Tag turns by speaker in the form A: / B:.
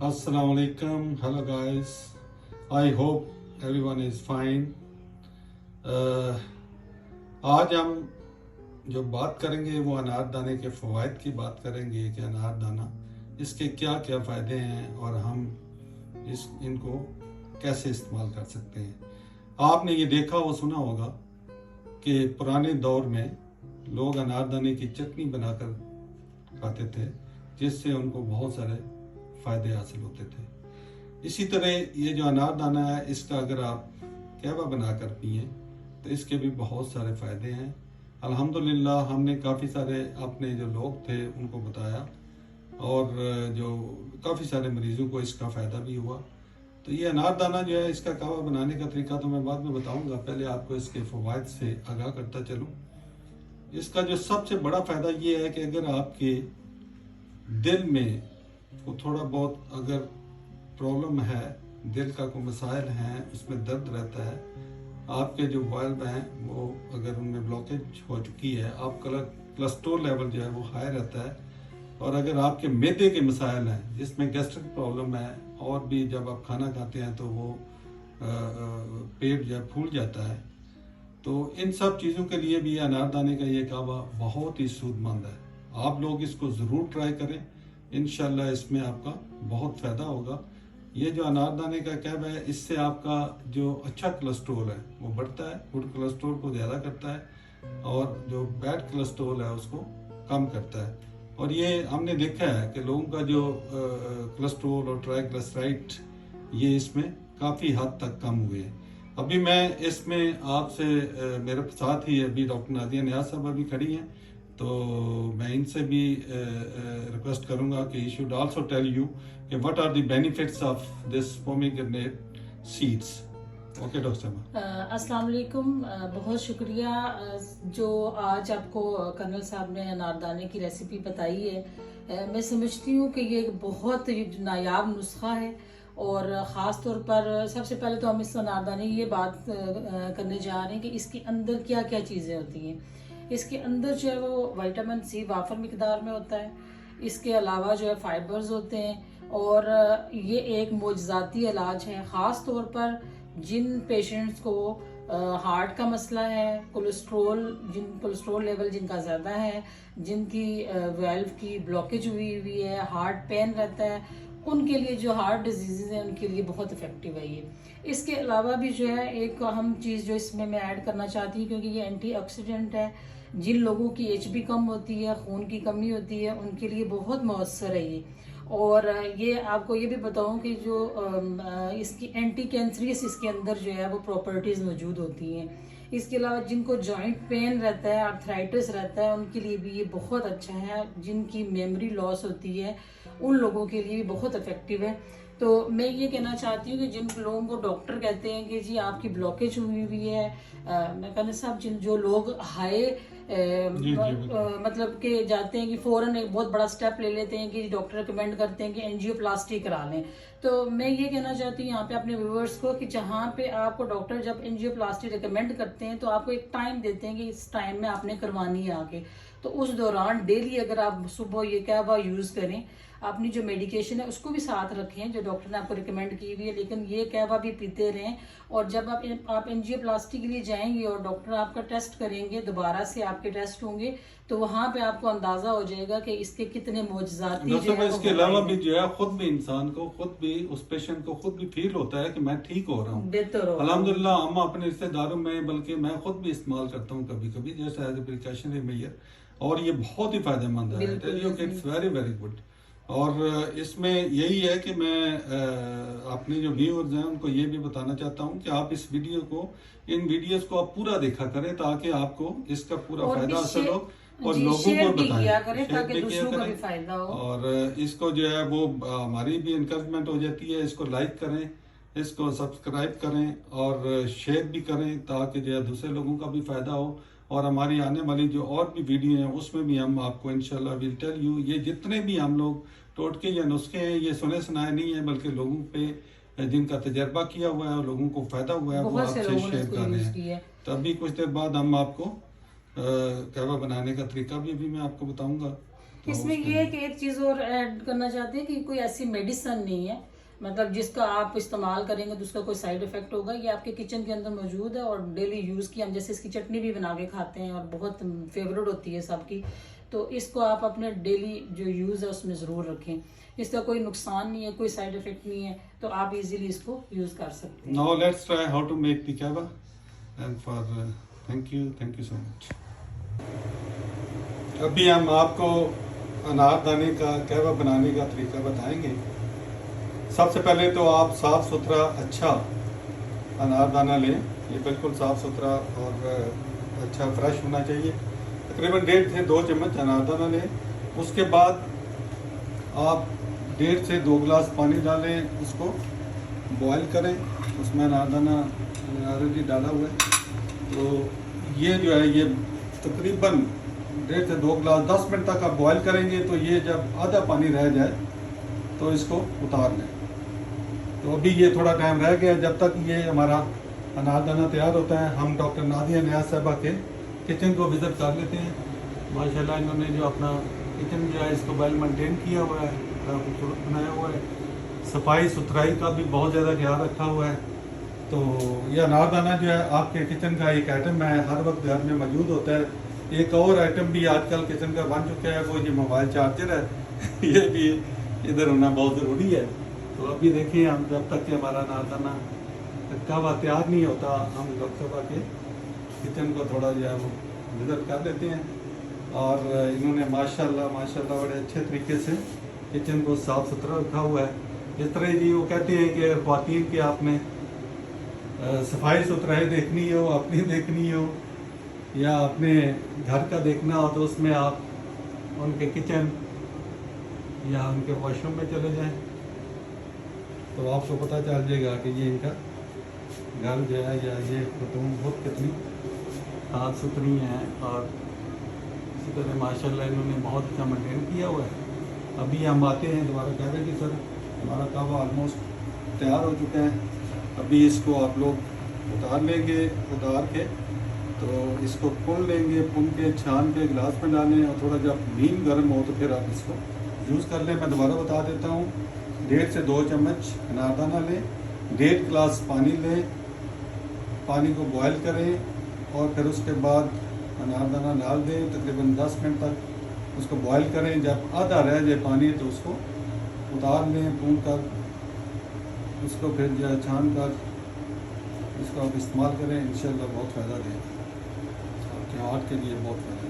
A: Assalamu alaikum. Hello guys. I hope everyone is fine. आज हम जो बात करेंगे वो अनार दाने के फ़वाइद की बात करेंगे कि अनार दाना इसके क्या क्या फ़ायदे हैं और हम इनको कैसे इस्तेमाल कर सकते हैं। आपने ये देखा वो सुना होगा कि पुराने दौर में लोग अनार दाने की चटनी बनाकर खाते थे, जिससे उनको बहुत सारे फ़ायदे हासिल होते थे। इसी तरह ये जो अनार दाना है, इसका अगर आप कहवा बनाकर पिए तो इसके भी बहुत सारे फ़ायदे हैं। अल्हम्दुलिल्लाह हमने काफ़ी सारे अपने जो लोग थे उनको बताया और जो काफ़ी सारे मरीज़ों को इसका फ़ायदा भी हुआ। तो ये अनार दाना जो है, इसका कहवा बनाने का तरीका तो मैं बाद में बताऊंगा, पहले आपको इसके फ़वाइद से आगाह करता चलूँ। इसका जो सबसे बड़ा फ़ायदा ये है कि अगर आपके दिल में को थोड़ा बहुत अगर प्रॉब्लम है, दिल का कोई मसाइल हैं, उसमें दर्द रहता है, आपके जो वाल्व हैं वो अगर उनमें ब्लॉकेज हो चुकी है, आपका कोलेस्ट्रॉल लेवल जो है वो हाई रहता है, और अगर आपके मैदे के मसाइल हैं जिसमें गैस्ट्रिक प्रॉब्लम है और भी जब आप खाना खाते हैं तो वो पेट जो है फूल जाता है, तो इन सब चीज़ों के लिए भी अनारदाने का ये कहवा बहुत ही सूदमंद है। आप लोग इसको ज़रूर ट्राई करें, इंशाल्लाह इसमें आपका बहुत फ़ायदा होगा। ये जो अनारदाने का कहवा है, इससे आपका जो अच्छा कोलेस्ट्रॉल है वो बढ़ता है, गुड कोलेस्ट्रॉल को ज़्यादा करता है और जो बैड कोलेस्ट्रॉल है उसको कम करता है। और ये हमने देखा है कि लोगों का जो कोलेस्ट्रॉल और ट्राइग्लिसराइड ये इसमें काफ़ी हद तक कम हुए हैं। अभी मैं इसमें आपसे मेरे साथ ही अभी डॉक्टर नादिया नियाज साहब अभी खड़ी हैं, तो मैं इनसे भी रिक्वेस्ट करूंगा कि you should also tell you कि what are the benefits of this pomegranate seeds. Okay doctor साहब।
B: अस्सलाम वालेकुम। बहुत शुक्रिया जो आज आपको कर्नल साहब ने अनारदाने की रेसिपी बताई है। मैं समझती हूँ कि ये एक बहुत नायाब नुस्खा है और ख़ास तौर पर सबसे पहले तो हम इस अनारदाने की ये बात करने जा रहे हैं कि इसके अंदर क्या क्या चीज़ें होती हैं। इसके अंदर जो है वो विटामिन सी वाफर मिकदार में होता है। इसके अलावा जो है फाइबर्स होते हैं और ये एक मोजज़ाती इलाज है, ख़ास तौर पर जिन पेशेंट्स को हार्ट का मसला है, कोलेस्ट्रोल लेवल जिनका ज़्यादा है, जिनकी वेल्व की ब्लॉकेज हुई है, हार्ट पेन रहता है, उनके लिए जो हार्ट डिजीज़ हैं उनके लिए बहुत इफ़ेक्टिव है ये। इसके अलावा भी जो है एक अहम चीज़ जो इसमें मैं ऐड करना चाहती हूँ, क्योंकि ये एंटीऑक्सीडेंट है, जिन लोगों की एचबी कम होती है, खून की कमी होती है, उनके लिए बहुत मौसर है ये। और ये आपको ये भी बताऊं कि जो इसकी एंटी कैंसरियस इसके अंदर जो है वो प्रॉपर्टीज़ मौजूद होती हैं। इसके अलावा जिनको जॉइंट पेन रहता है, आर्थराइटिस रहता है, उनके लिए भी ये बहुत अच्छा है। जिनकी मेमोरी लॉस होती है उन लोगों के लिए भी बहुत इफेक्टिव है। तो मैं ये कहना चाहती हूँ कि जिन लोगों को डॉक्टर कहते हैं कि जी आपकी ब्लॉकेज हुई है, मैं कहना साहब जो लोग हाई मतलब के जाते हैं कि फौरन एक बहुत बड़ा स्टेप ले लेते हैं कि डॉक्टर रिकमेंड करते हैं कि एंजियोप्लास्टी करा लें। तो मैं ये कहना चाहती हूँ यहाँ पे अपने व्यूअर्स को कि जहाँ पे आपको डॉक्टर जब एंजियोप्लास्टी रिकमेंड करते हैं तो आपको एक टाइम देते हैं कि इस टाइम में आपने करवानी है आके, तो उस दौरान डेली अगर आप सुबह ये कहवा यूज़ करें, अपनी जो मेडिकेशन है उसको भी साथ रखें जो डॉक्टर ने आपको रिकमेंड की हुई है, लेकिन ये कहवा भी पीते रहें। और जब आप एंजियोप्लास्टी के लिए जाएंगे और डॉक्टर आपका टेस्ट करेंगे, दोबारा से आपके टेस्ट होंगे, तो वहाँ पे आपको अंदाजा हो जाएगा कि इसके कितने मोजज़ाती जो है।
A: इसके अलावा भी जो है खुद भी इंसान को खुद भी उस पेशेंट को खुद भी फील होता है कि मैं ठीक हो रहा हूँ, बेहतर हो। अल्हम्दुलिल्लाह हम अपने रिश्तेदारों में, बल्कि मैं खुद भी इस्तेमाल करता हूँ कभी कभी जैसे एज ए प्रिकॉशनरी मेजर, और ये बहुत ही फायदेमंद है। It's very very good. और इसमें यही है कि मैं अपने जो व्यूअर्स हैं उनको ये भी बताना चाहता हूँ कि आप इस वीडियो को, इन वीडियोस को आप पूरा देखा करें ताकि आपको इसका पूरा फायदा हासिल हो और लोगों को बताएं, ताकि दूसरों को भी फायदा हो। और इसको जो है वो हमारी भी इनकरेजमेंट हो जाती है। इसको लाइक करें, इसको सब्सक्राइब करें और शेयर भी करें ताकि जो है दूसरे लोगों का भी फायदा हो। और हमारी आने वाली जो और भी वीडियो हैं उसमें भी हम आपको इंशाल्लाह विल टेल यू, ये जितने भी हम लोग टोटके या नुस्खे हैं ये सुने सुनाए नहीं है, बल्कि लोगों पे जिनका तजर्बा किया हुआ है और लोगों को फायदा हुआ है वो आपसे शेयर कर रहे हैं। तभी कुछ देर बाद हम आपको कहवा बनाने का तरीका भी मैं आपको बताऊंगा। तो
B: इसमें
A: उसके
B: ये है कि एक चीज़ और ऐड करना चाहते हैं कि कोई ऐसी मेडिसिन नहीं है मतलब जिसका आप इस्तेमाल करेंगे तो उसका कोई साइड इफेक्ट होगा। ये आपके किचन के अंदर मौजूद है और डेली यूज़ की हम जैसे इसकी चटनी भी बना के खाते हैं और बहुत फेवरेट होती है सबकी। तो इसको आप अपने डेली जो यूज़ है उसमें ज़रूर रखें। इसका कोई नुकसान नहीं है, कोई साइड इफेक्ट नहीं है, तो आप इजीली इसको यूज़ कर सकते हैं।
A: Now let's try how to make the kahwa and for thank you so much. अभी हम आपको अनारदाने का कहवा बनाने का तरीका बताएंगे। सबसे पहले तो आप साफ़ सुथरा अच्छा अनारदाना लें। ये बिल्कुल साफ़ सुथरा और अच्छा फ्रेश होना चाहिए। तकरीबन 1.5 से 2 चम्मच अनारदाना लें। उसके बाद आप 1.5 से 2 गिलास पानी डालें, उसको बॉयल करें। उसमें अनारदाना ऑलरेडी डाला हुआ है। तो ये जो है ये तकरीबन 1.5 से 2 गिलास 10 मिनट तक आप बॉयल करेंगे। तो ये जब आधा पानी रह जाए तो इसको उतार लें। तो अभी ये थोड़ा टाइम रह गया जब तक ये हमारा अनारदाना तैयार होता है। हम डॉक्टर नादिया नियाज साहबा के किचन को विज़िट कर लेते हैं। माशाल्लाह इन्होंने जो अपना किचन जो है इसको वेल मेंटेन किया हुआ है, बड़ा खूबसूरत बनाया हुआ है। सफाई सुथराई का भी बहुत ज़्यादा ख्याल रखा हुआ है। तो ये अनारदाना जो है आपके किचन का एक आइटम है, हर वक्त घर में मौजूद होता है। एक और आइटम भी आजकल किचन का बन चुका है, वो ये मोबाइल चार्जर है। ये भी इधर होना बहुत ज़रूरी है। तो अभी देखिए हम जब तक कि हमारा अनारदाना कहवा तैयार नहीं होता, हम डॉक्टर साहब के किचन को थोड़ा जो है वो विज़िट कर लेते हैं। और इन्होंने माशाल्लाह बड़े अच्छे तरीके से किचन को साफ़ सुथरा रखा हुआ है। इस तरह जी वो कहते हैं कि अगर ख़वातीन की आपने सफाई सुथराई देखनी हो, अपनी देखनी हो या अपने घर का देखना हो, तो उसमें आप उनके किचन या उनके वॉशरूम में चले जाएं तो आपको पता चल जाएगा कि ये इनका घर जो है या ये खुतून बहुत कितनी साफ सुथरी हैं। और इसी तरह माशाल्लाह इन्होंने बहुत अच्छा मेंटेन किया हुआ है। अभी हम आते हैं दोबारा कह रहे कि सर हमारा कहवा ऑलमोस्ट तैयार हो चुका है। अभी इसको आप लोग उतार लेंगे। उतार के तो इसको पुन लेंगे, पुन के छान के गिलास में डालें और थोड़ा जब नीम गर्म हो तो फिर आप इसको यूज़ कर लें। मैं दोबारा बता देता हूँ, 1.5 से 2 चम्मच अनारदाना लें, 1.5 गिलास पानी लें, पानी को बॉयल करें और फिर उसके बाद अनारदाना डाल दें। तकरीबन 10 मिनट तक उसको बॉयल करें। जब आधा रह जाए पानी तो उसको उतार लें, भून कर उसको फिर जो है छान कर इसको आप इस्तेमाल करें। इंशाल्लाह बहुत फ़ायदा देगा, आपके हार्ट के लिए बहुत फ़ायदा।